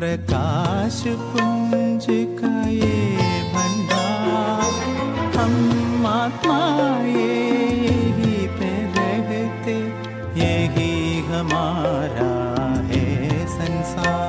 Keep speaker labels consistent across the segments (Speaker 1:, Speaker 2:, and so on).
Speaker 1: प्रकाश पुंज का ये भंडार, हम आत्मा यही पे रहते, यही हमारा है संसार।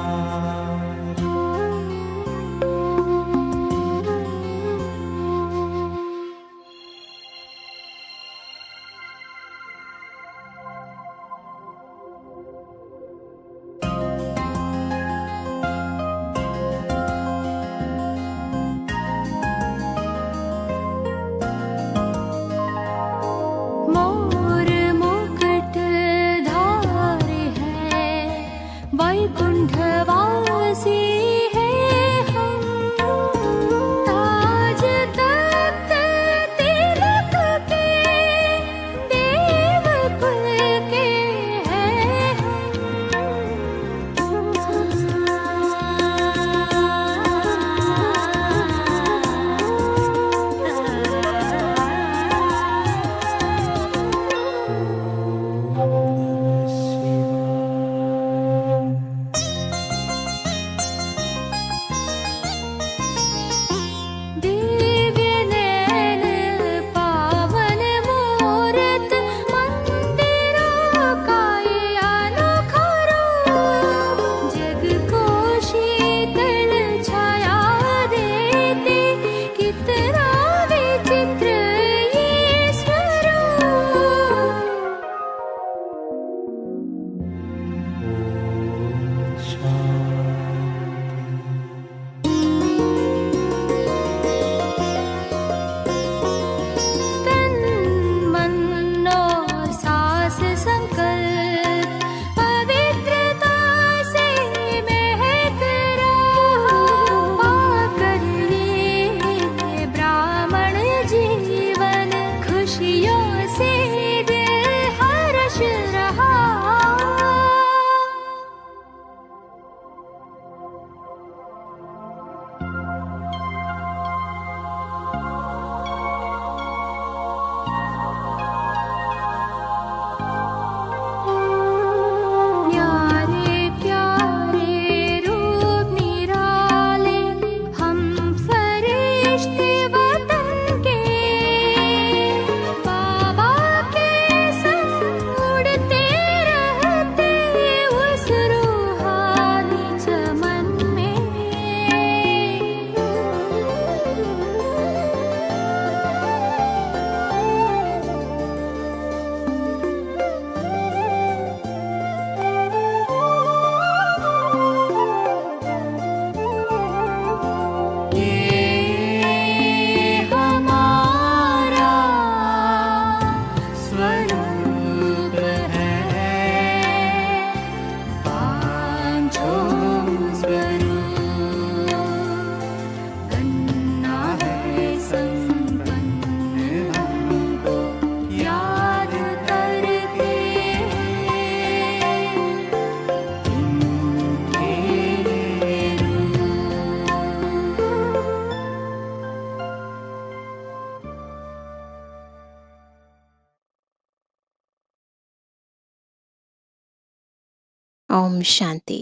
Speaker 2: ओम शांति।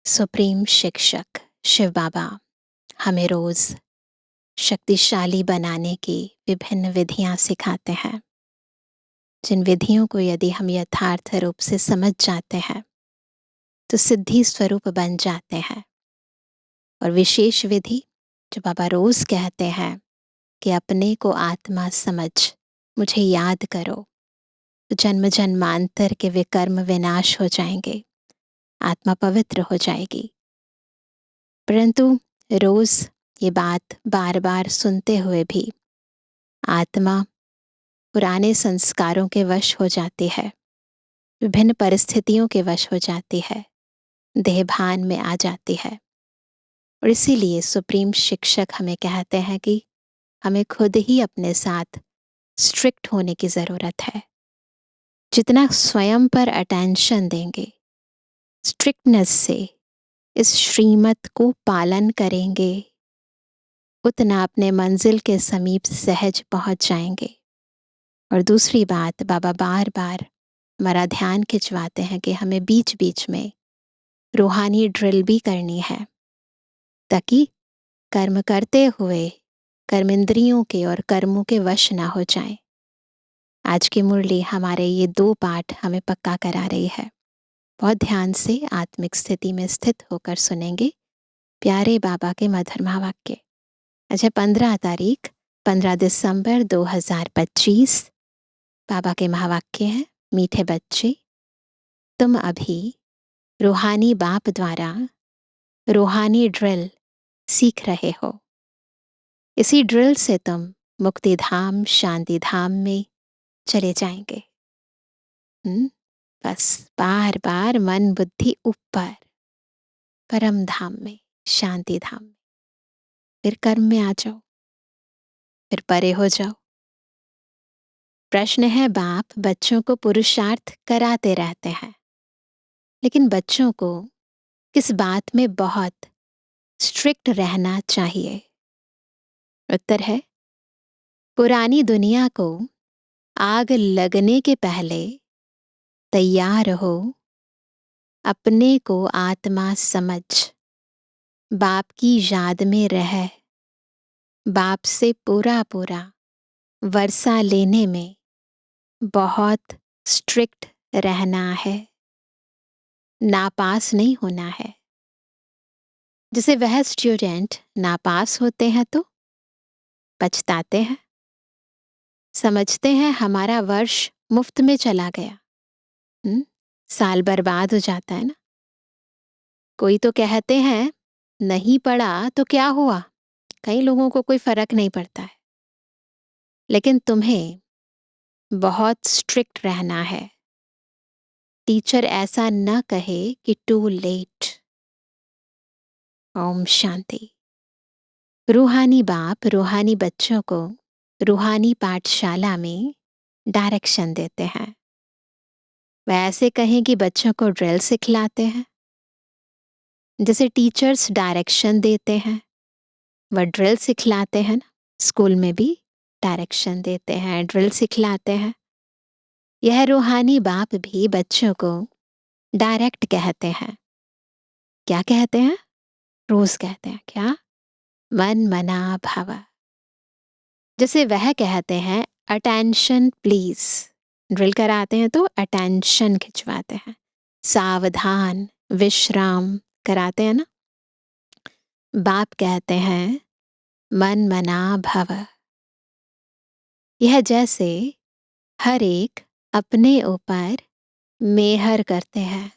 Speaker 2: सुप्रीम शिक्षक शिव बाबा हमें रोज शक्तिशाली बनाने की विभिन्न विधियां सिखाते हैं, जिन विधियों को यदि हम यथार्थ रूप से समझ जाते हैं तो सिद्धि स्वरूप बन जाते हैं। और विशेष विधि जो बाबा रोज कहते हैं कि अपने को आत्मा समझ मुझे याद करो, तो जन्म जन्मांतर के विकर्म विनाश हो जाएंगे, आत्मा पवित्र हो जाएगी। परंतु रोज ये बात बार बार सुनते हुए भी आत्मा पुराने संस्कारों के वश हो जाती है, विभिन्न परिस्थितियों के वश हो जाती है, देहभान में आ जाती है। और इसीलिए सुप्रीम शिक्षक हमें कहते हैं कि हमें खुद ही अपने साथ स्ट्रिक्ट होने की ज़रूरत है। जितना स्वयं पर अटेंशन देंगे, स्ट्रिक्टनेस से इस श्रीमत को पालन करेंगे, उतना अपने मंजिल के समीप सहज पहुंच जाएंगे। और दूसरी बात, बाबा बार बार हमारा ध्यान खिंचवाते हैं कि हमें बीच बीच में रूहानी ड्रिल भी करनी है, ताकि कर्म करते हुए कर्मेंद्रियों के और कर्मों के वश ना हो जाएं। आज की मुरली हमारे ये 2 पाठ हमें पक्का करा रही है। बहुत ध्यान से आत्मिक स्थिति में स्थित होकर सुनेंगे प्यारे बाबा के मधुर महावाक्य। आज है 15 दिसंबर 2025। बाबा के महावाक्य हैं, मीठे बच्चे, तुम अभी रूहानी बाप द्वारा रूहानी ड्रिल सीख रहे हो। इसी ड्रिल से तुम मुक्ति धाम, शांति धाम में चले जाएंगे। बस बार बार मन बुद्धि ऊपर, परम धाम में, शांति धाम में। फिर कर्म में आ जाओ, फिर परे हो जाओ। प्रश्न है, बाप बच्चों को पुरुषार्थ कराते रहते हैं, लेकिन बच्चों को किस बात में बहुत स्ट्रिक्ट रहना चाहिए? उत्तर है, पुरानी दुनिया को आग लगने के पहले तैयार हो, अपने को आत्मा समझ, बाप की याद में रह, बाप से पूरा पूरा वर्षा लेने में बहुत स्ट्रिक्ट रहना है, नापास नहीं होना है। जैसे वह स्टूडेंट नापास होते हैं तो पछताते हैं, समझते हैं हमारा वर्ष मुफ्त में चला गया, साल बर्बाद हो जाता है ना। कोई तो कहते हैं नहीं पढ़ा तो क्या हुआ, कई लोगों को कोई फर्क नहीं पड़ता है, लेकिन तुम्हें बहुत स्ट्रिक्ट रहना है। टीचर ऐसा न कहे कि टू लेट। ओम शांति। रूहानी बाप रूहानी बच्चों को रूहानी पाठशाला में डायरेक्शन देते हैं। वह ऐसे कहें कि बच्चों को ड्रिल सिखलाते हैं, जैसे टीचर्स डायरेक्शन देते हैं वह ड्रिल सिखलाते हैं ना। स्कूल में भी डायरेक्शन देते हैं, ड्रिल सिखलाते हैं। यह रूहानी बाप भी बच्चों को डायरेक्ट कहते हैं। क्या कहते हैं? रोज कहते हैं। क्या? मन मना भव। जैसे वह कहते हैं अटेंशन प्लीज, ड्रिल कराते हैं तो अटेंशन खिंचवाते हैं। सावधान, विश्राम कराते हैं ना। बाप कहते हैं मन मना भव। यह जैसे हर एक अपने ऊपर मेहर करते हैं,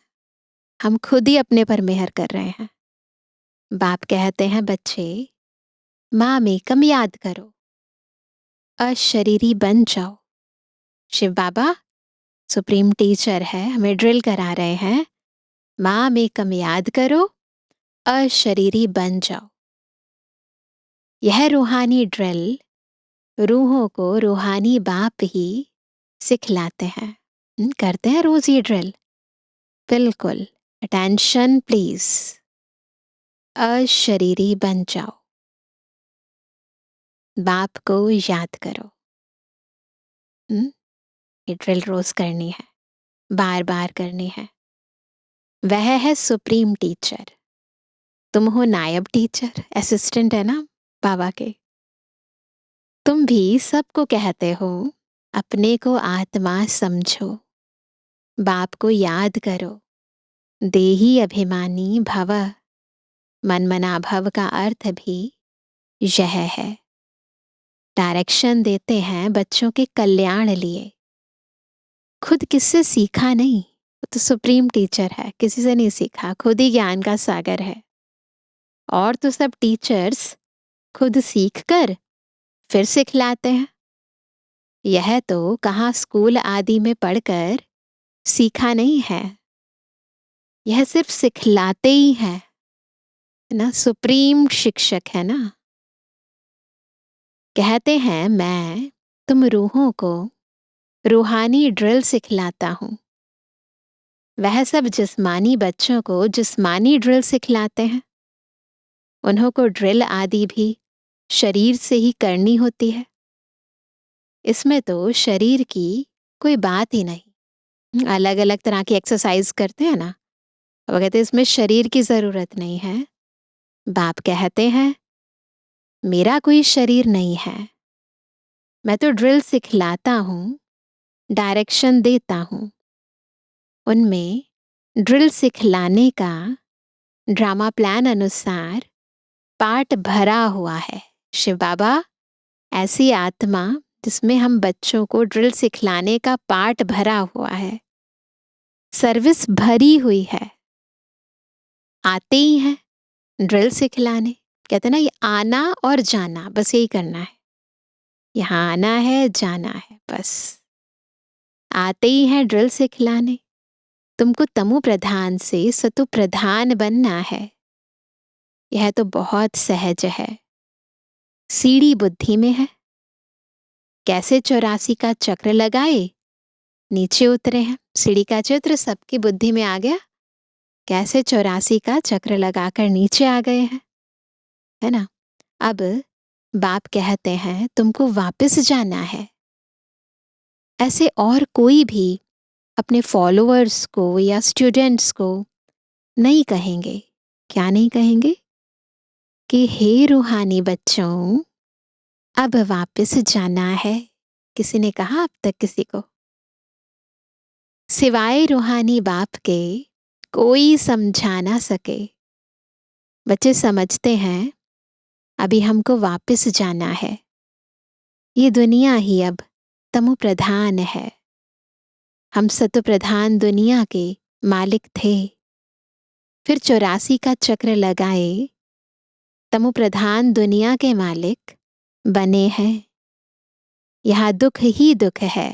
Speaker 2: हम खुद ही अपने पर मेहर कर रहे हैं। बाप कहते हैं बच्चे माँ में कम याद करो, अशरीरी बन जाओ। शिव बाबा सुप्रीम टीचर है, हमें ड्रिल करा रहे हैं, माँ में कम याद करो, अशरीरी बन जाओ। यह रूहानी ड्रिल रूहों को रूहानी बाप ही सिखलाते हैं। करते हैं रोज ये ड्रिल। बिल्कुल, अटेंशन प्लीज, अशरीरी बन जाओ, बाप को याद करो। ये ड्रिल रोज करनी है, बार बार करनी है। वह है सुप्रीम टीचर, तुम हो नायब टीचर, असिस्टेंट है ना बाबा के। तुम भी सबको कहते हो अपने को आत्मा समझो, बाप को याद करो, देही अभिमानी भव। मनमना भव का अर्थ भी यह है। डायरेक्शन देते हैं बच्चों के कल्याण लिए। खुद किससे सीखा नहीं, वो तो सुप्रीम टीचर है, किसी से नहीं सीखा, खुद ही ज्ञान का सागर है। और तो सब टीचर्स खुद सीख कर फिर सिखलाते हैं। यह तो कहाँ स्कूल आदि में पढ़कर सीखा नहीं है, यह सिर्फ सिखलाते ही है ना। सुप्रीम शिक्षक है ना। कहते हैं मैं तुम रूहों को रूहानी ड्रिल सिखलाता हूँ। वह सब जिस्मानी बच्चों को जिस्मानी ड्रिल सिखलाते हैं। उन्हों को ड्रिल आदि भी शरीर से ही करनी होती है। इसमें तो शरीर की कोई बात ही नहीं। अलग अलग तरह की एक्सरसाइज करते हैं ना, वो कहते इसमें शरीर की ज़रूरत नहीं है। बाप कहते हैं मेरा कोई शरीर नहीं है, मैं तो ड्रिल सिखलाता हूँ, डायरेक्शन देता हूँ। उनमें ड्रिल सिखलाने का ड्रामा प्लान अनुसार पार्ट भरा हुआ है। शिव बाबा ऐसी आत्मा जिसमें हम बच्चों को ड्रिल सिखलाने का पार्ट भरा हुआ है, सर्विस भरी हुई है। आते ही हैं ड्रिल सिखलाने, कहते ना ये आना और जाना, बस यही करना है। यहाँ आना है, जाना है, बस। आते ही हैं ड्रिल सिखलाने। तुमको तमु प्रधान से सतु प्रधान बनना है। यह तो बहुत सहज है, सीढ़ी बुद्धि में है। कैसे 84 का चक्र लगाए नीचे उतरे हैं। सीढ़ी का चित्र सबकी बुद्धि में आ गया। कैसे 84 का चक्र लगाकर नीचे आ गए हैं, है ना। अब बाप कहते हैं तुमको वापस जाना है। ऐसे और कोई भी अपने फॉलोअर्स को या स्टूडेंट्स को नहीं कहेंगे। क्या नहीं कहेंगे? कि हे रूहानी बच्चों, अब वापस जाना है। किसी ने कहा अब तक किसी को? सिवाय रूहानी बाप के कोई समझा ना सके। बच्चे समझते हैं अभी हमको वापस जाना है। ये दुनिया ही अब तमु प्रधान है। हम सतु प्रधान दुनिया के मालिक थे, फिर 84 का चक्र लगाए, तमु प्रधान दुनिया के मालिक बने हैं। यहाँ दुख ही दुख है।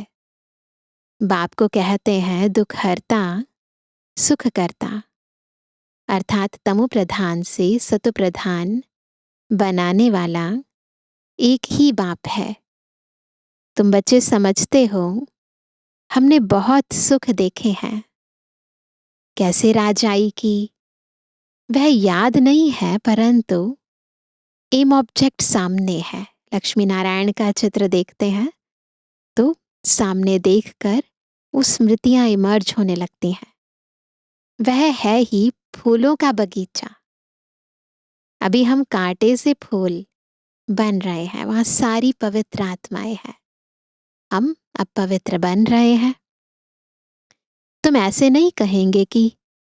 Speaker 2: बाप को कहते हैं दुख हरता सुख करता, अर्थात तमु प्रधान से सतु प्रधान बनाने वाला एक ही बाप है। तुम बच्चे समझते हो हमने बहुत सुख देखे हैं। कैसे राजाई की वह याद नहीं है, परंतु एम ऑब्जेक्ट सामने है। लक्ष्मी नारायण का चित्र देखते हैं तो सामने देखकर वो स्मृतियां इमर्ज होने लगती हैं। वह है ही फूलों का बगीचा। अभी हम कांटे से फूल बन रहे हैं, वहां सारी पवित्र आत्माएं हैं। हम अब पवित्र बन रहे हैं। तुम ऐसे नहीं कहेंगे कि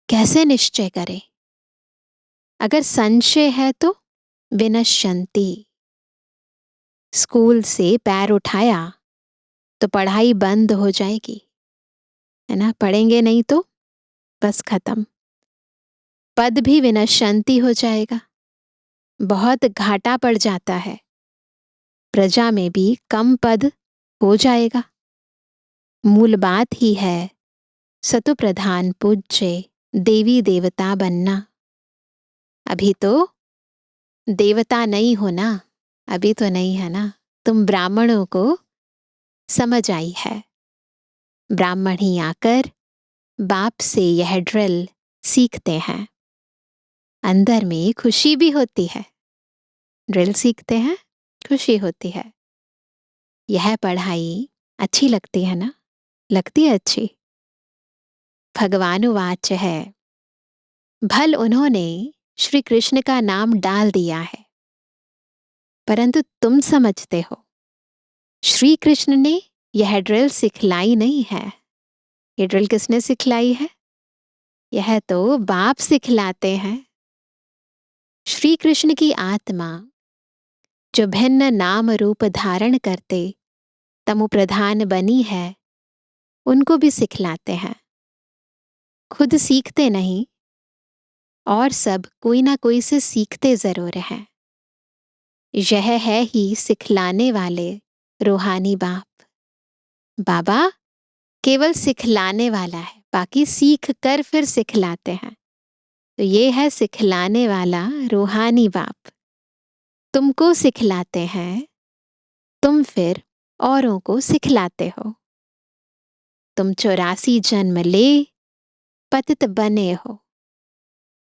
Speaker 2: कैसे निश्चय करें। अगर संशय है तो विनश्यंती। स्कूल से पैर उठाया तो पढ़ाई बंद हो जाएगी, है ना। पढ़ेंगे नहीं तो बस खत्म। पद भी विनश्यंती हो जाएगा, बहुत घाटा पड़ जाता है। प्रजा में भी कम पद हो जाएगा। मूल बात ही है सतु प्रधान पूज्य देवी देवता बनना। अभी तो देवता नहीं हो ना, अभी तो नहीं है ना। तुम ब्राह्मणों को समझ आई है। ब्राह्मण ही आकर बाप से यह ड्रिल सीखते हैं। अंदर में खुशी भी होती है। ड्रिल सीखते हैं, खुशी होती है। यह पढ़ाई अच्छी लगती है ना? लगती है अच्छी। भगवानुवाच है, भल उन्होंने श्री कृष्ण का नाम डाल दिया है, परंतु तुम समझते हो श्री कृष्ण ने यह ड्रिल सिखलाई नहीं है। ये ड्रिल किसने सिखलाई है? यह तो बाप सिखलाते हैं। श्री कृष्ण की आत्मा जो भिन्न नाम रूप धारण करते तमु प्रधान बनी है, उनको भी सिखलाते हैं। खुद सीखते नहीं और सब कोई ना कोई से सीखते जरूर हैं। यह है ही सिखलाने वाले रूहानी बाप। बाबा केवल सिखलाने वाला है, बाकी सीख कर फिर सिखलाते हैं। तो ये है सिखलाने वाला रूहानी बाप। तुमको सिखलाते हैं, तुम फिर औरों को सिखलाते हो। तुम 84 जन्म ले पतित बने हो,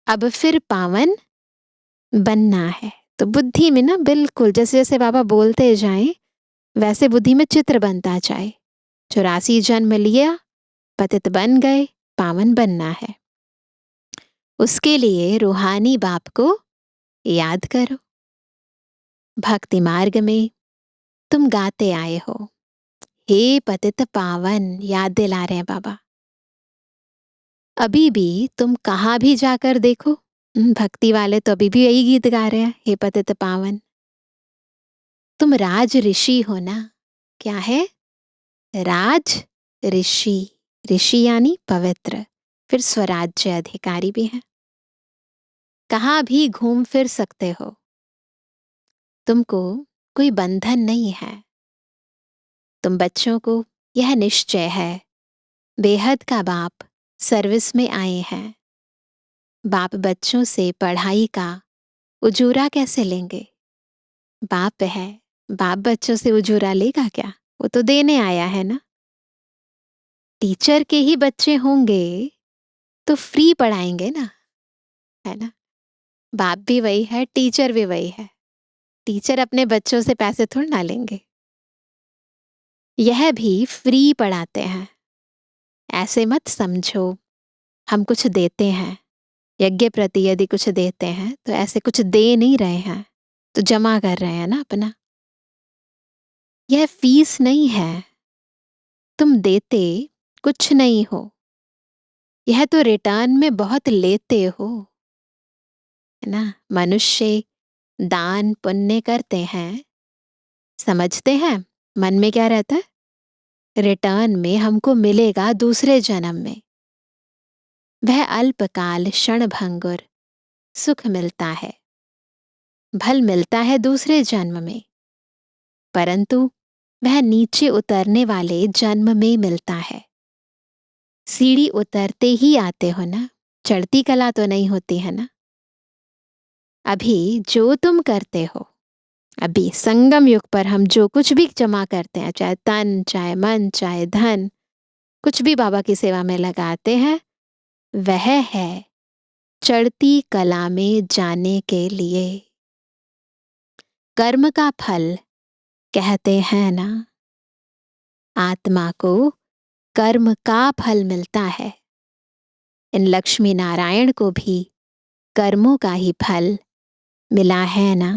Speaker 2: अब फिर पावन बनना है। तो बुद्धि में ना बिल्कुल जैसे जैसे बाबा बोलते जाएं वैसे बुद्धि में चित्र बनता जाए। 84 जन्म लिया, पतित बन गए, पावन बनना है। उसके लिए रूहानी बाप को याद करो। भक्ति मार्ग में तुम गाते आए हो, हे पतित पावन, याद दिला रहे हैं बाबा। अभी भी तुम कहाँ भी जाकर देखो, भक्ति वाले तो अभी भी यही गीत गा रहे हैं, हे पतित पावन। तुम राज ऋषि हो ना। क्या है? राज ऋषि। ऋषि यानी पवित्र, फिर स्वराज्य अधिकारी भी है। कहाँ भी घूम फिर सकते हो, तुमको कोई बंधन नहीं है। तुम बच्चों को यह निश्चय है, बेहद का बाप सर्विस में आए हैं। बाप बच्चों से पढ़ाई का उजूरा कैसे लेंगे? बाप है, बाप बच्चों से उजूरा लेगा क्या? वो तो देने आया है ना। टीचर के ही बच्चे होंगे तो फ्री पढ़ाएंगे ना, है ना। बाप भी वही है, टीचर भी वही है। टीचर अपने बच्चों से पैसे थोड़ा ना लेंगे। यह भी फ्री पढ़ाते हैं। ऐसे मत समझो हम कुछ देते हैं। यज्ञ प्रति यदि कुछ देते हैं तो ऐसे कुछ दे नहीं रहे हैं, तो जमा कर रहे हैं ना अपना। यह फीस नहीं है, तुम देते कुछ नहीं हो। यह तो रिटर्न में बहुत लेते हो, है ना। मनुष्य दान पुण्य करते हैं, समझते हैं मन में क्या रहता है, रिटर्न में हमको मिलेगा दूसरे जन्म में। वह अल्पकाल क्षण भंगुर सुख मिलता है, भल मिलता है दूसरे जन्म में, परंतु वह नीचे उतरने वाले जन्म में मिलता है। सीढ़ी उतरते ही आते हो ना, चढ़ती कला तो नहीं होती है ना। अभी जो तुम करते हो, अभी संगम युग पर हम जो कुछ भी जमा करते हैं, चाहे तन, चाहे मन, चाहे धन, कुछ भी बाबा की सेवा में लगाते हैं, वह है चढ़ती कला में जाने के लिए। कर्म का फल कहते हैं ना, आत्मा को कर्म का फल मिलता है। इन लक्ष्मी नारायण को भी कर्मों का ही फल मिला है ना।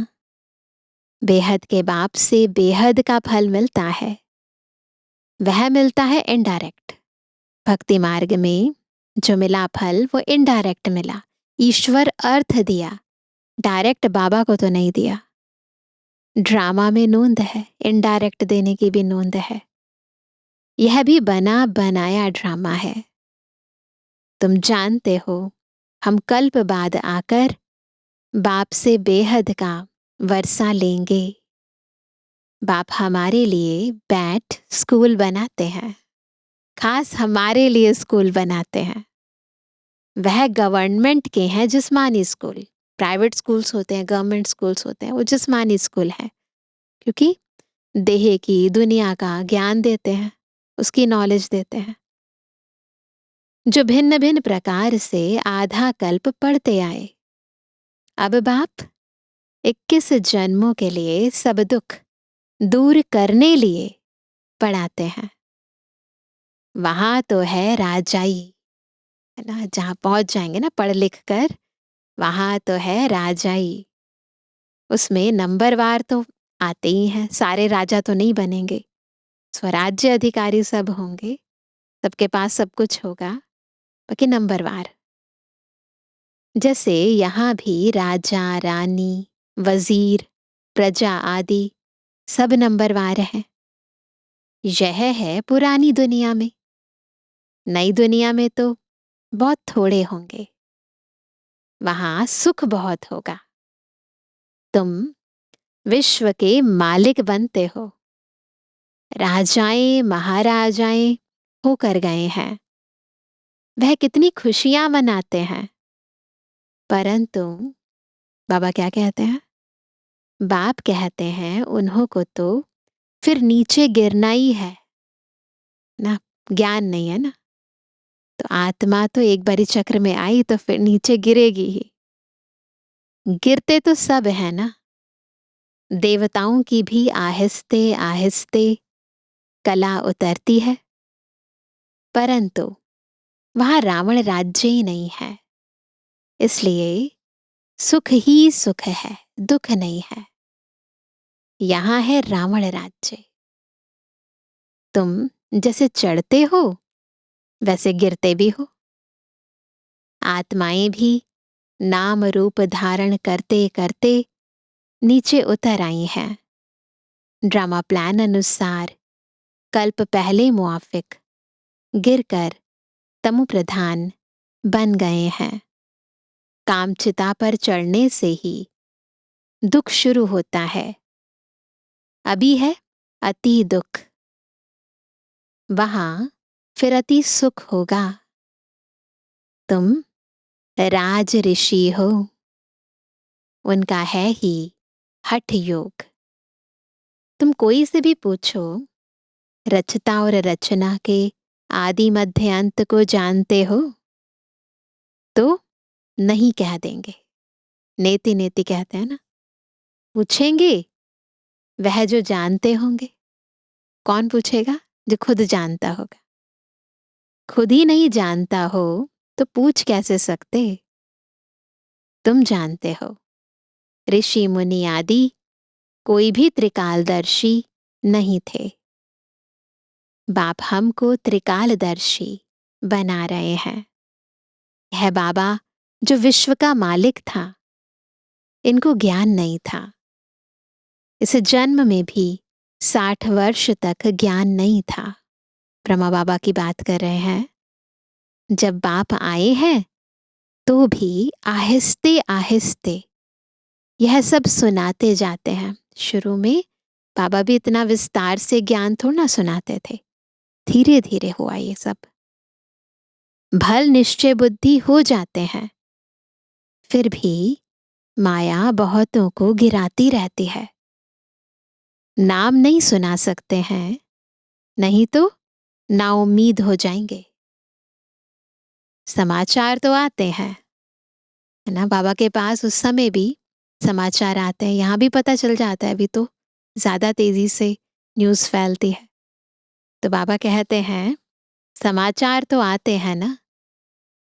Speaker 2: बेहद के बाप से बेहद का फल मिलता है, वह मिलता है इनडायरेक्ट। भक्ति मार्ग में जो मिला फल वो इनडायरेक्ट मिला। ईश्वर अर्थ दिया, डायरेक्ट बाबा को तो नहीं दिया। ड्रामा में नोंद है, इनडायरेक्ट देने की भी नोंद है। यह भी बना बनाया ड्रामा है। तुम जानते हो हम कल्प बाद आकर बाप से बेहद का वर्षा लेंगे। बाप हमारे लिए बैठ स्कूल बनाते हैं, खास हमारे लिए स्कूल बनाते हैं। वह गवर्नमेंट के हैं जिस्मानी स्कूल। प्राइवेट स्कूल्स होते हैं, गवर्नमेंट स्कूल्स होते हैं, वो जिस्मानी स्कूल है, क्योंकि देह की दुनिया का ज्ञान देते हैं, उसकी नॉलेज देते हैं। जो भिन्न भिन्न प्रकार से आधा कल्प पढ़ते आए, अब बाप 21 जन्मों के लिए सब दुख दूर करने लिए पढ़ाते हैं। वहां तो है राजाई, है ना। जहां पहुंच जाएंगे ना पढ़ लिख कर, वहां तो है राजाई। उसमें नंबरवार तो आते ही हैं, सारे राजा तो नहीं बनेंगे। स्वराज्य अधिकारी सब होंगे, सबके पास सब कुछ होगा, बाकी नंबरवार। जैसे यहाँ भी राजा, रानी, वजीर, प्रजा आदि सब नंबरवार हैं। यह है पुरानी दुनिया में। नई दुनिया में तो बहुत थोड़े होंगे, वहां सुख बहुत होगा। तुम विश्व के मालिक बनते हो, राजाएं महाराजाएं होकर गए हैं। वह कितनी खुशियां मनाते हैं, परंतु बाबा क्या कहते हैं? बाप कहते हैं उन्हों को तो फिर नीचे गिरना ही है ना। ज्ञान नहीं है ना, तो आत्मा तो एक बारी चक्र में आई तो फिर नीचे गिरेगी ही। गिरते तो सब है ना। देवताओं की भी आहिस्ते आहिस्ते कला उतरती है, परंतु वहां रावण राज्य ही नहीं है। इसलिए सुख ही सुख है, दुख नहीं है। यहाँ है रावण राज्य। तुम जैसे चढ़ते हो वैसे गिरते भी हो। आत्माएं भी नाम रूप धारण करते करते नीचे उतर आई हैं। ड्रामा प्लान अनुसार कल्प पहले मुआफिक गिरकर तमु प्रधान बन गए हैं। कामचिता पर चढ़ने से ही दुख शुरू होता है। अभी है अति दुख, वहां फिर अति सुख होगा। तुम राज ऋषि हो, उनका है ही हठ योग। तुम कोई से भी पूछो, रचता और रचना के आदि मध्य अंत को जानते हो? तो नहीं कह देंगे। नेति नेति कहते हैं ना। पूछेंगे वह जो जानते होंगे। कौन पूछेगा? जो खुद जानता होगा। खुद ही नहीं जानता हो तो पूछ कैसे सकते? तुम जानते हो। ऋषि मुनि आदि कोई भी त्रिकालदर्शी नहीं थे। बाप हमको त्रिकालदर्शी बना रहे हैं। यह बाबा जो विश्व का मालिक था, इनको ज्ञान नहीं था। इस जन्म में भी 60 वर्ष तक ज्ञान नहीं था। ब्रह्मा बाबा की बात कर रहे हैं। जब बाप आए हैं तो भी आहिस्ते आहिस्ते यह सब सुनाते जाते हैं। शुरू में बाबा भी इतना विस्तार से ज्ञान थोड़ा ना सुनाते थे। धीरे धीरे हुआ ये सब। भल निश्चय बुद्धि हो जाते हैं, फिर भी माया बहुतों को गिराती रहती है। नाम नहीं सुना सकते हैं, नहीं तो नाउम्मीद हो जाएंगे। समाचार तो आते हैं, है ना। बाबा के पास उस समय भी समाचार आते हैं। यहाँ भी पता चल जाता है। अभी तो ज्यादा तेजी से न्यूज़ फैलती है। तो बाबा कहते हैं समाचार तो आते हैं ना।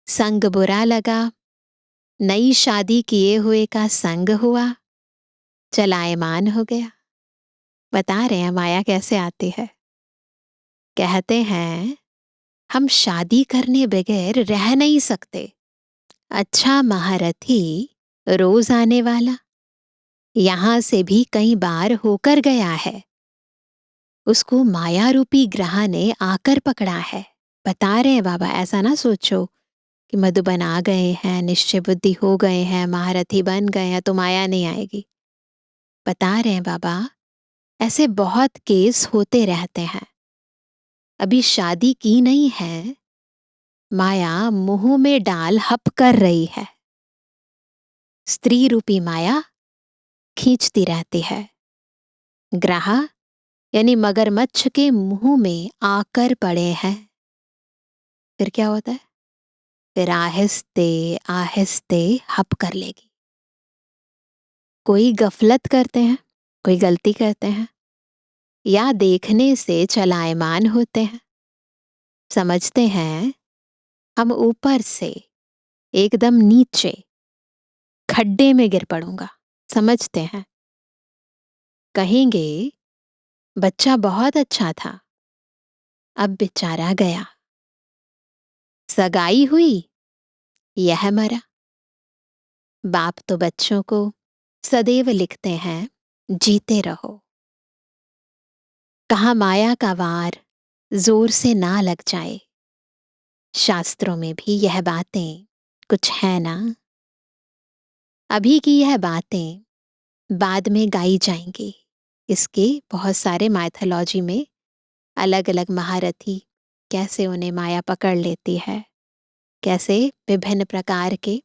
Speaker 2: संग बुरा लगा, नई शादी किए हुए का संग हुआ, चलायमान हो गया। बता रहे हैं माया कैसे आती है। कहते हैं हम शादी करने बगैर रह नहीं सकते। अच्छा महारथी रोज आने वाला यहां से भी कई बार होकर गया है। उसको माया रूपी ग्रह ने आकर पकड़ा है। बता रहे हैं बाबा, ऐसा ना सोचो कि मधुबन आ गए हैं, निश्चय बुद्धि हो गए हैं, महारथी बन गए हैं तो माया नहीं आएगी। बता रहे हैं बाबा, ऐसे बहुत केस होते रहते हैं। अभी शादी की नहीं है, माया मुंह में डाल हप कर रही है। स्त्री रूपी माया खींचती रहती है। ग्रह यानी मगरमच्छ के मुंह में आकर पड़े हैं। फिर क्या होता है? फिर आहिस्ते आहिस्ते हप कर लेगी। कोई गफलत करते हैं, कोई गलती करते हैं, या देखने से चलायमान होते हैं। समझते हैं हम ऊपर से एकदम नीचे खड्डे में गिर पड़ूंगा। समझते हैं, कहेंगे बच्चा बहुत अच्छा था, अब बेचारा गया। सगाई हुई, यह मरा। बाप तो बच्चों को सदैव लिखते हैं जीते रहो। कहा माया का वार जोर से ना लग जाए। शास्त्रों में भी यह बातें कुछ है ना। अभी की यह बातें बाद में गाई जाएंगी। इसके बहुत सारे माइथोलॉजी में अलग अलग महारथी कैसे उन्हें माया पकड़ लेती है, कैसे विभिन्न प्रकार के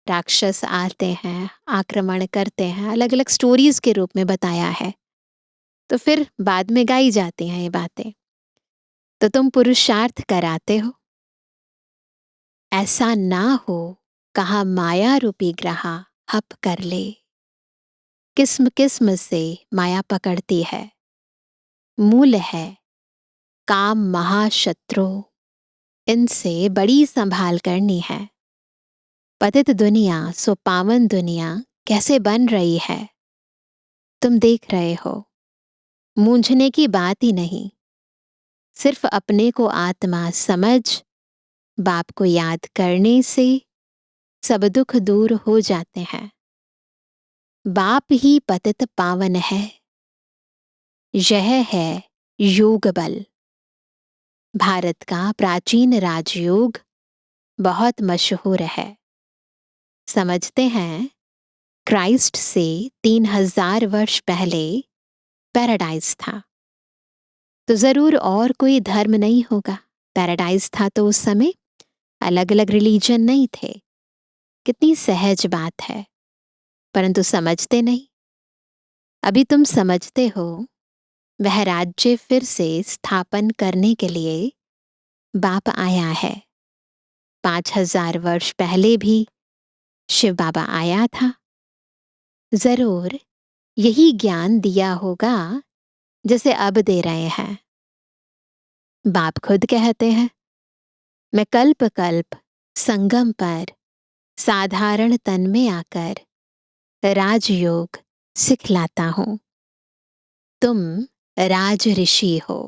Speaker 2: राक्षस आते हैं, आक्रमण करते हैं, अलग अलग स्टोरीज के रूप में बताया है। तो फिर बाद में गाई जाती हैं ये बातें। तो तुम पुरुषार्थ कराते हो, ऐसा ना हो कहा माया रूपी ग्रह हप कर ले। किस्म किस्म से माया पकड़ती है। मूल है काम महाशत्रु, इनसे बड़ी संभाल करनी है। पतित दुनिया सो पावन दुनिया कैसे बन रही है तुम देख रहे हो। मूंझने की बात ही नहीं, सिर्फ अपने को आत्मा समझ बाप को याद करने से सब दुख दूर हो जाते हैं। बाप ही पतित पावन है, यह है योग बल। भारत का प्राचीन राजयोग बहुत मशहूर है। समझते हैं क्राइस्ट से 3000 वर्ष पहले पैराडाइज था, तो जरूर और कोई धर्म नहीं होगा। पैराडाइज था तो उस समय अलग अलग रिलीजन नहीं थे। कितनी सहज बात है, परंतु समझते नहीं। अभी तुम समझते हो, वह राज्य फिर से स्थापन करने के लिए बाप आया है। 5000 वर्ष पहले भी शिव बाबा आया था। जरूर यही ज्ञान दिया होगा जैसे अब दे रहे हैं। बाप खुद कहते हैं, मैं कल्प कल्प संगम पर साधारण तन में आकर राजयोग सिखलाता हूं। तुम राज ऋषि हो,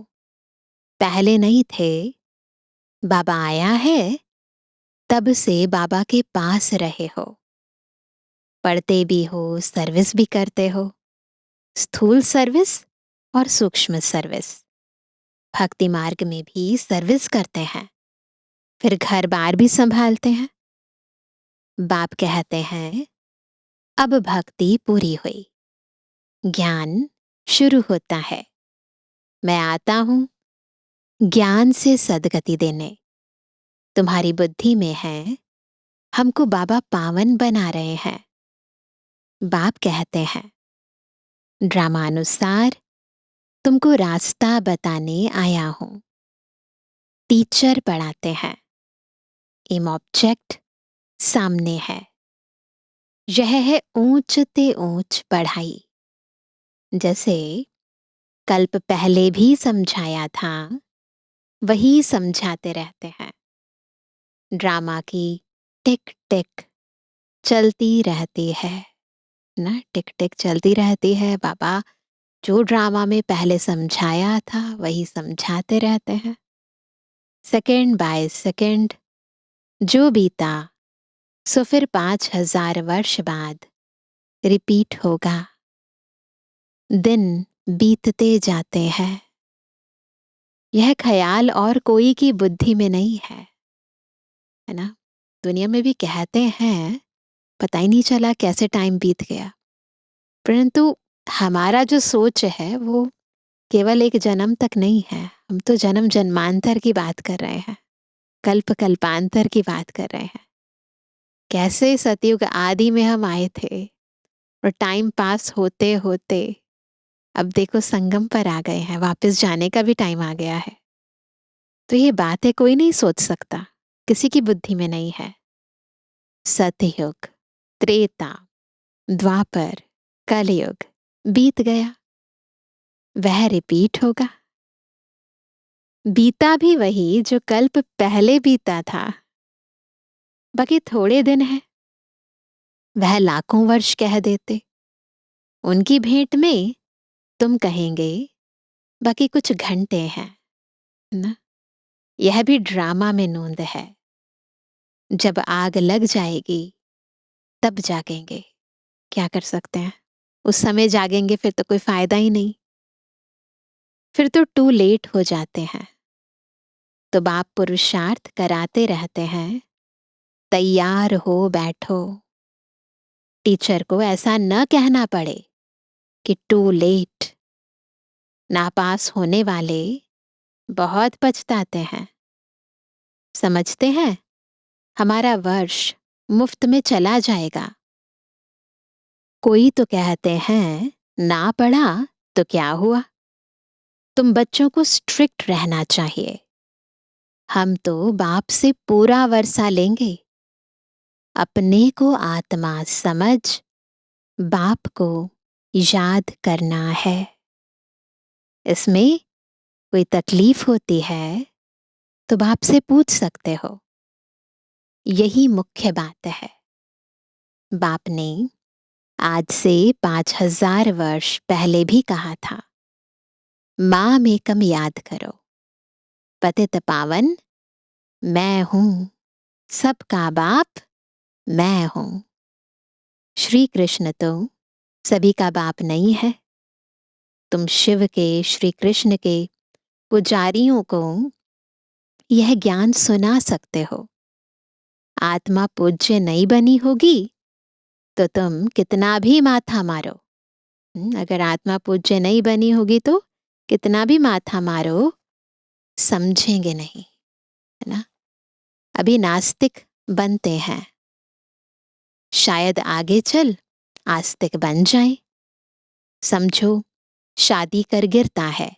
Speaker 2: पहले नहीं थे। बाबा आया है, तब से बाबा के पास रहे हो। पढ़ते भी हो, सर्विस भी करते हो, स्थूल सर्विस और सूक्ष्म सर्विस। भक्ति मार्ग में भी सर्विस करते हैं, फिर घर बार भी संभालते हैं। बाप कहते हैं, अब भक्ति पूरी हुई, ज्ञान शुरू होता है। मैं आता हूं ज्ञान से सदगति देने। तुम्हारी बुद्धि में है हमको बाबा पावन बना रहे हैं। बाप कहते हैं, ड्रामानुसार तुमको रास्ता बताने आया हूं। टीचर पढ़ाते हैं, एम ऑब्जेक्ट सामने है। यह है ऊंच ते ऊंच पढ़ाई। जैसे कल्प पहले भी समझाया था, वही समझाते रहते हैं। ड्रामा की टिक टिक चलती रहती है ना, टिक टिक चलती रहती है। बाबा जो ड्रामा में पहले समझाया था वही समझाते रहते हैं। सेकंड बाय सेकंड जो बीता सो फिर 5000 वर्ष बाद रिपीट होगा। दिन बीतते जाते हैं। यह ख्याल और कोई की बुद्धि में नहीं है ना। दुनिया में भी कहते हैं पता ही नहीं चला कैसे टाइम बीत गया, परंतु हमारा जो सोच है वो केवल एक जन्म तक नहीं है। हम तो जन्म जन्मांतर की बात कर रहे हैं, कल्प कल्पांतर की बात कर रहे हैं। कैसे सतयुग आदि में हम आए थे और टाइम पास होते होते अब देखो संगम पर आ गए हैं, वापस जाने का भी टाइम आ गया है। तो ये बातें कोई नहीं सोच सकता, किसी की बुद्धि में नहीं है। सतयुग, त्रेता, द्वापर, कलयुग बीत गया, वह रिपीट होगा। बीता भी वही जो कल्प पहले बीता था, बाकी थोड़े दिन है। वह लाखों वर्ष कह देते, उनकी भेंट में तुम कहेंगे बाकी कुछ घंटे हैं ना। यह भी ड्रामा में नोंद है। जब आग लग जाएगी तब जागेंगे। क्या कर सकते हैं, उस समय जागेंगे फिर तो कोई फायदा ही नहीं, फिर तो टू लेट हो जाते हैं। तो बाप पुरुषार्थ कराते रहते हैं, तैयार हो बैठो। टीचर को ऐसा न कहना पड़े कि टू लेट। नापास होने वाले बहुत पछताते हैं। समझते हैं हमारा वर्ष मुफ्त में चला जाएगा। कोई तो कहते हैं ना पढ़ा तो क्या हुआ, तुम बच्चों को स्ट्रिक्ट रहना चाहिए। हम तो बाप से पूरा वर्षा लेंगे। अपने को आत्मा समझ बाप को याद करना है। इसमें कोई तकलीफ होती है तो बाप से पूछ सकते हो। यही मुख्य बात है। बाप ने आज से 5000 वर्ष पहले भी कहा था, माम एकम याद करो, पतित पावन मैं हूं, सबका बाप मैं हूं। श्री कृष्ण तो सभी का बाप नहीं है। तुम शिव के, श्री कृष्ण के पुजारियों को यह ज्ञान सुना सकते हो। आत्मा पूज्य नहीं बनी होगी तो तुम कितना भी माथा मारो। अगर आत्मा पूज्य नहीं बनी होगी तो कितना भी माथा मारो, समझेंगे नहीं, है ना। अभी नास्तिक बनते हैं, शायद आगे चल आस्तिक बन जाए। समझो, शादी कर गिरता है,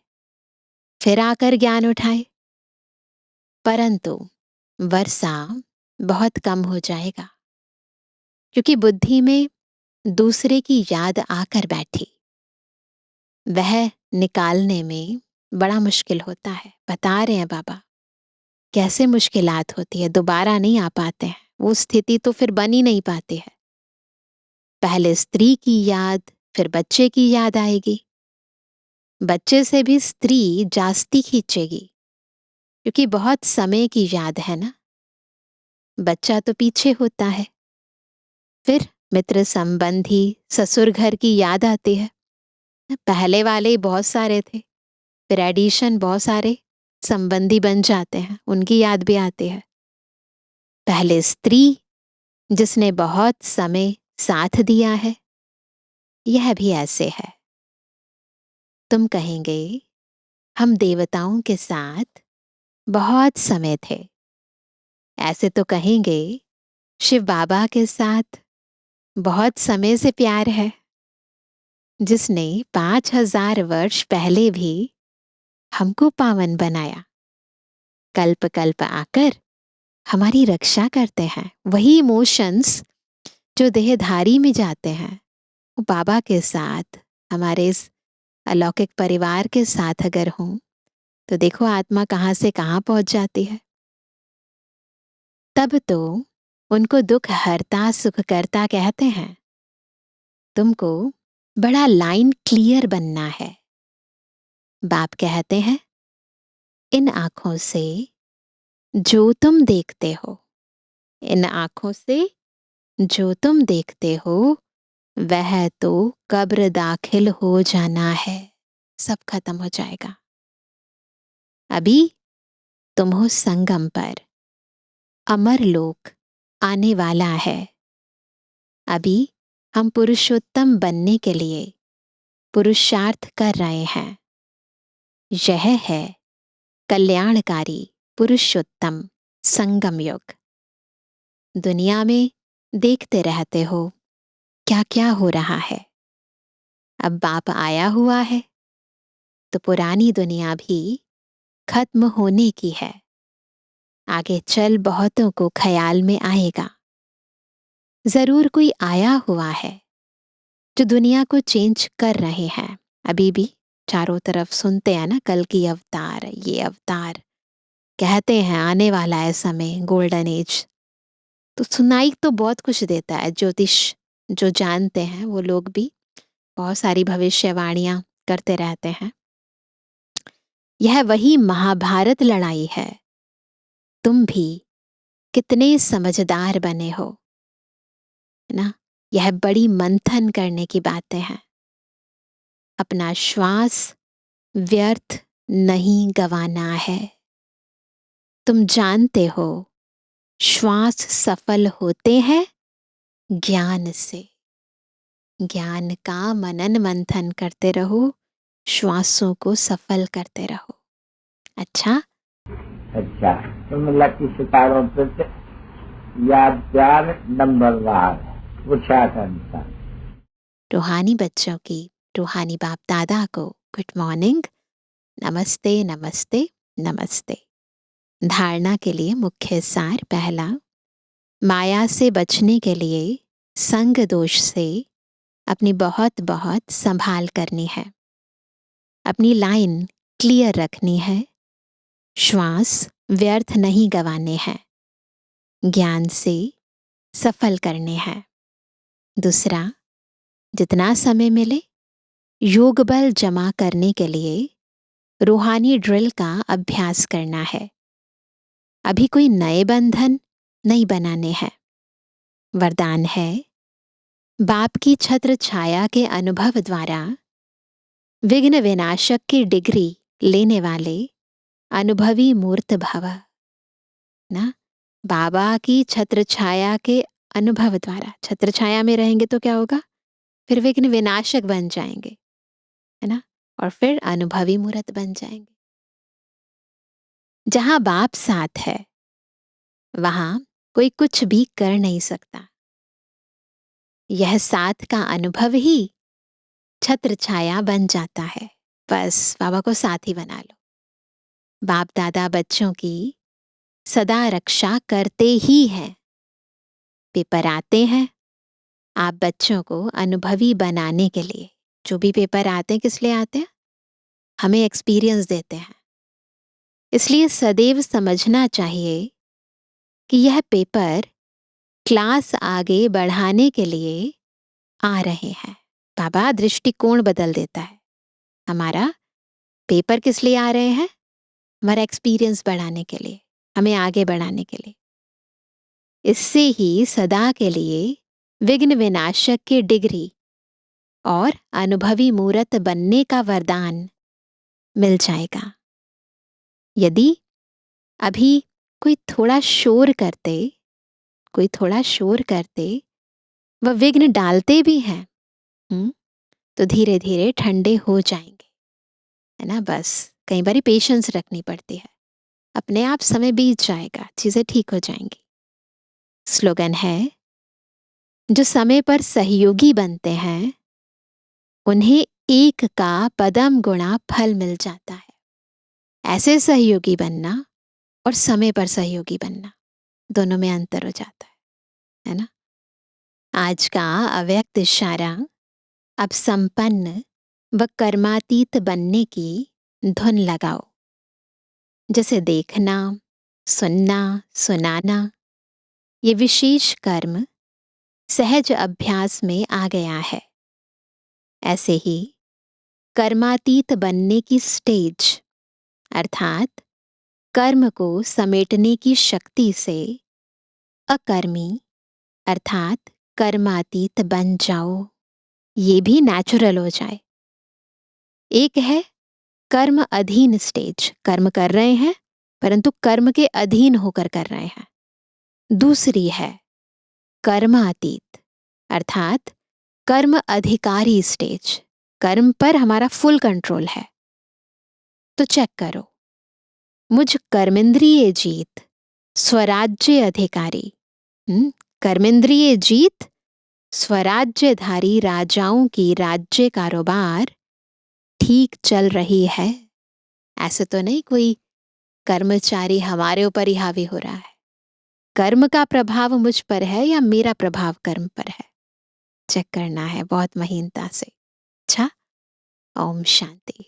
Speaker 2: फिर आकर ज्ञान उठाए, परंतु वर्षा बहुत कम हो जाएगा, क्योंकि बुद्धि में दूसरे की याद आकर बैठी। वह निकालने में बड़ा मुश्किल होता है। बता रहे हैं बाबा कैसे मुश्किलात होती है, दोबारा नहीं आ पाते हैं। वो स्थिति तो फिर बन ही नहीं पाती है। पहले स्त्री की याद, फिर बच्चे की याद आएगी, बच्चे से भी स्त्री जास्ती खींचेगी, क्योंकि बहुत समय की याद है ना। बच्चा तो पीछे होता है, फिर मित्र संबंधी ससुर घर की याद आती है। पहले वाले बहुत सारे थे, फिर एडिशन बहुत सारे संबंधी बन जाते हैं, उनकी याद भी आती है। पहले स्त्री जिसने बहुत समय साथ दिया है, यह भी ऐसे है। तुम कहेंगे हम देवताओं के साथ बहुत समय थे, ऐसे तो कहेंगे शिव बाबा के साथ बहुत समय से प्यार है, जिसने 5000 वर्ष पहले भी हमको पावन बनाया। कल्प कल्प आकर हमारी रक्षा करते हैं। वही इमोशंस जो देहधारी में जाते हैं, वो बाबा के साथ, हमारे इस अलौकिक परिवार के साथ अगर हों, तो देखो आत्मा कहाँ से कहाँ पहुंच जाती है। तब तो उनको दुख हरता सुख करता कहते हैं। तुमको बड़ा लाइन क्लियर बनना है। बाप कहते हैं, इन आंखों से जो तुम देखते हो, इन आंखों से जो तुम देखते हो, वह तो कब्र दाखिल हो जाना है, सब खत्म हो जाएगा। अभी तुम हो संगम पर, अमर लोक आने वाला है। अभी हम पुरुषोत्तम बनने के लिए पुरुषार्थ कर रहे हैं। यह है कल्याणकारी पुरुषोत्तम संगम युग। दुनिया में देखते रहते हो क्या क्या हो रहा है। अब बाप आया हुआ है तो पुरानी दुनिया भी खत्म होने की है। आगे चल बहुतों को ख्याल में आएगा, जरूर कोई आया हुआ है जो दुनिया को चेंज कर रहे हैं। अभी भी चारों तरफ सुनते हैं ना, कल की अवतार, ये अवतार, कहते हैं आने वाला है समय, गोल्डन एज। तो सुनाई तो बहुत कुछ देता है। ज्योतिष जो जानते हैं वो लोग भी बहुत सारी भविष्यवाणियां करते रहते हैं। यह वही महाभारत लड़ाई है। तुम भी कितने समझदार बने हो, है ना। यह बड़ी मंथन करने की बातें हैं। अपना श्वास व्यर्थ नहीं गंवाना है। तुम जानते हो श्वास सफल होते हैं ज्ञान से। ज्ञान का मनन मंथन करते रहो, श्वासों को सफल करते रहो। अच्छा,
Speaker 3: तुम लकी सितारों पर याद प्यार नंबरवार पूछा था।
Speaker 2: रूहानी बच्चों की रूहानी बाप दादा को गुड मॉर्निंग, नमस्ते नमस्ते नमस्ते। धारणा के लिए मुख्य सार पहला, माया से बचने के लिए संग दोष से अपनी बहुत बहुत संभाल करनी है। अपनी लाइन क्लियर रखनी है। श्वास व्यर्थ नहीं गंवाने हैं, ज्ञान से सफल करने हैं। दूसरा, जितना समय मिले योग बल जमा करने के लिए रूहानी ड्रिल का अभ्यास करना है। अभी कोई नए बंधन नहीं बनाने हैं। वरदान है, बाप की छत्र छाया के अनुभव द्वारा विघ्न विनाशक की डिग्री लेने वाले अनुभवी मूर्त भव। ना, बाबा की छत्र छाया के अनुभव द्वारा, छत्र छाया में रहेंगे तो क्या होगा, फिर विघ्न विनाशक बन जाएंगे, है ना, और फिर अनुभवी मूर्त बन जाएंगे। जहां बाप साथ है वहां कोई कुछ भी कर नहीं सकता। यह साथ का अनुभव ही छत्र छाया बन जाता है। बस बाबा को साथी बना लो। बाप दादा बच्चों की सदा रक्षा करते ही हैं। पेपर आते हैं आप बच्चों को अनुभवी बनाने के लिए। जो भी पेपर आते हैं किस लिए आते हैं? हमें एक्सपीरियंस देते हैं। इसलिए सदैव समझना चाहिए कि यह पेपर क्लास आगे बढ़ाने के लिए आ रहे हैं। बाबा दृष्टिकोण बदल देता है हमारा। पेपर किस लिए आ रहे हैं? हमारा एक्सपीरियंस बढ़ाने के लिए, हमें आगे बढ़ाने के लिए। इससे ही सदा के लिए विघ्न विनाशक की डिग्री और अनुभवी मूर्त बनने का वरदान मिल जाएगा। यदि अभी कोई थोड़ा शोर करते वह विघ्न डालते भी हैं, तो धीरे धीरे ठंडे हो जाएंगे, है ना। बस कई बार पेशेंस रखनी पड़ती है। अपने आप समय बीत जाएगा, चीजें ठीक हो जाएंगी। स्लोगन है, जो समय पर सहयोगी बनते हैं उन्हें एक का पदम गुणा फल मिल जाता है। ऐसे सहयोगी बनना और समय पर सहयोगी बनना, दोनों में अंतर हो जाता है ना। आज का अव्यक्त इशारा अब संपन्न व कर्मातीत बनने की धुन लगाओ। जैसे देखना, सुनना, सुनाना, ये विशेष कर्म सहज अभ्यास में आ गया है। ऐसे ही कर्मातीत बनने की स्टेज अर्थात कर्म को समेटने की शक्ति से अकर्मी अर्थात कर्मातीत बन जाओ। ये भी नेचुरल हो जाए। एक है कर्म अधीन स्टेज, कर्म कर रहे हैं परंतु कर्म के अधीन होकर कर रहे हैं। दूसरी है कर्मातीत अर्थात कर्म अधिकारी स्टेज, कर्म पर हमारा फुल कंट्रोल है। तो चेक करो, मुझ कर्मेंद्रिय जीत स्वराज्य अधिकारी, कर्मेंद्रिय जीत स्वराज्यधारी राजाओं की राज्य कारोबार ठीक चल रही है। ऐसे तो नहीं कोई कर्मचारी हमारे ऊपर ही हावी हो रहा है। कर्म का प्रभाव मुझ पर है या मेरा प्रभाव कर्म पर है, चेक करना है बहुत महीनता से। अच्छा, ओम शांति।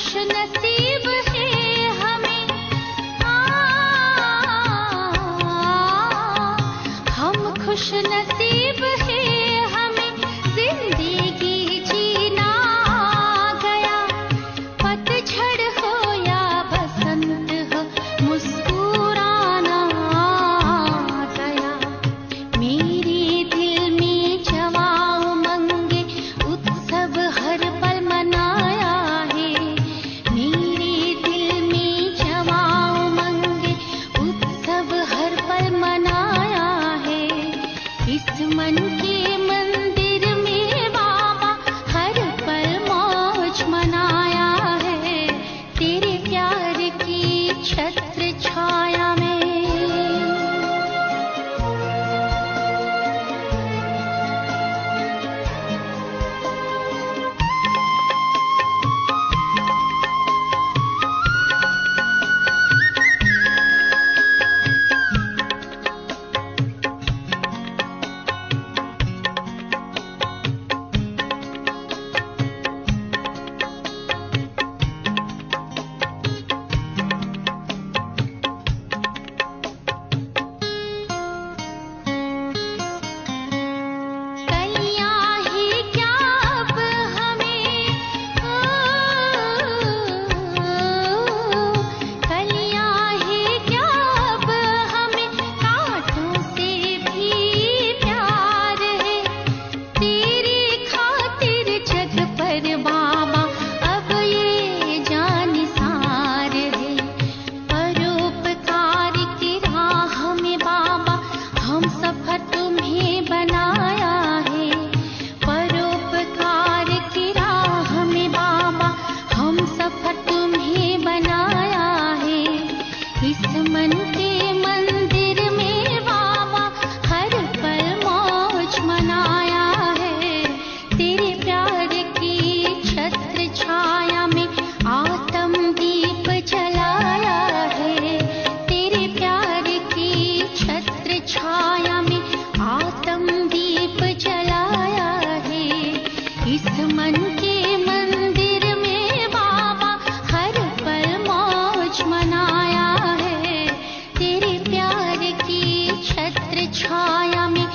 Speaker 4: खुश नसीब है हमें, हम खुश नसीब है हमें, जिंदगी जीना गया। पतझड़ हो या बसंत हो, मुस्कुराना गया। मेरे दिल में जवा उमंगे, उत्सव हर पल मनाया है। मेरे दिल में जवा उमंगे, उत्सव हर पल मनाया है। इस मन के मंदिर में बाबा हर पल मौज मनाया है, तेरे प्यार की छत्र छाया में। कलियां ही क्या अब हमें, कलियां ही क्या अब हमें, कांटों से भी प्यार है। तेरी खातिर जग पर बाबा अब ये जानिसार है। परोपकार की राह में बाबा हम सफर तुम्हें बनाया है। परोपकार की राह में बाबा हम सफर तुम्हें बनाया है। इस मन के मंदिर में बाबा हर पल मौज मनाया है, तेरे प्यार की छत्र छाया में आत्म दीप जलाया है। तेरे प्यार की छत्र छाया में आत्म दीप जलाया है। इस मन के मंदिर में बाबा हर पल मौज मनाया है, तेरे प्यार की छत्र छाया में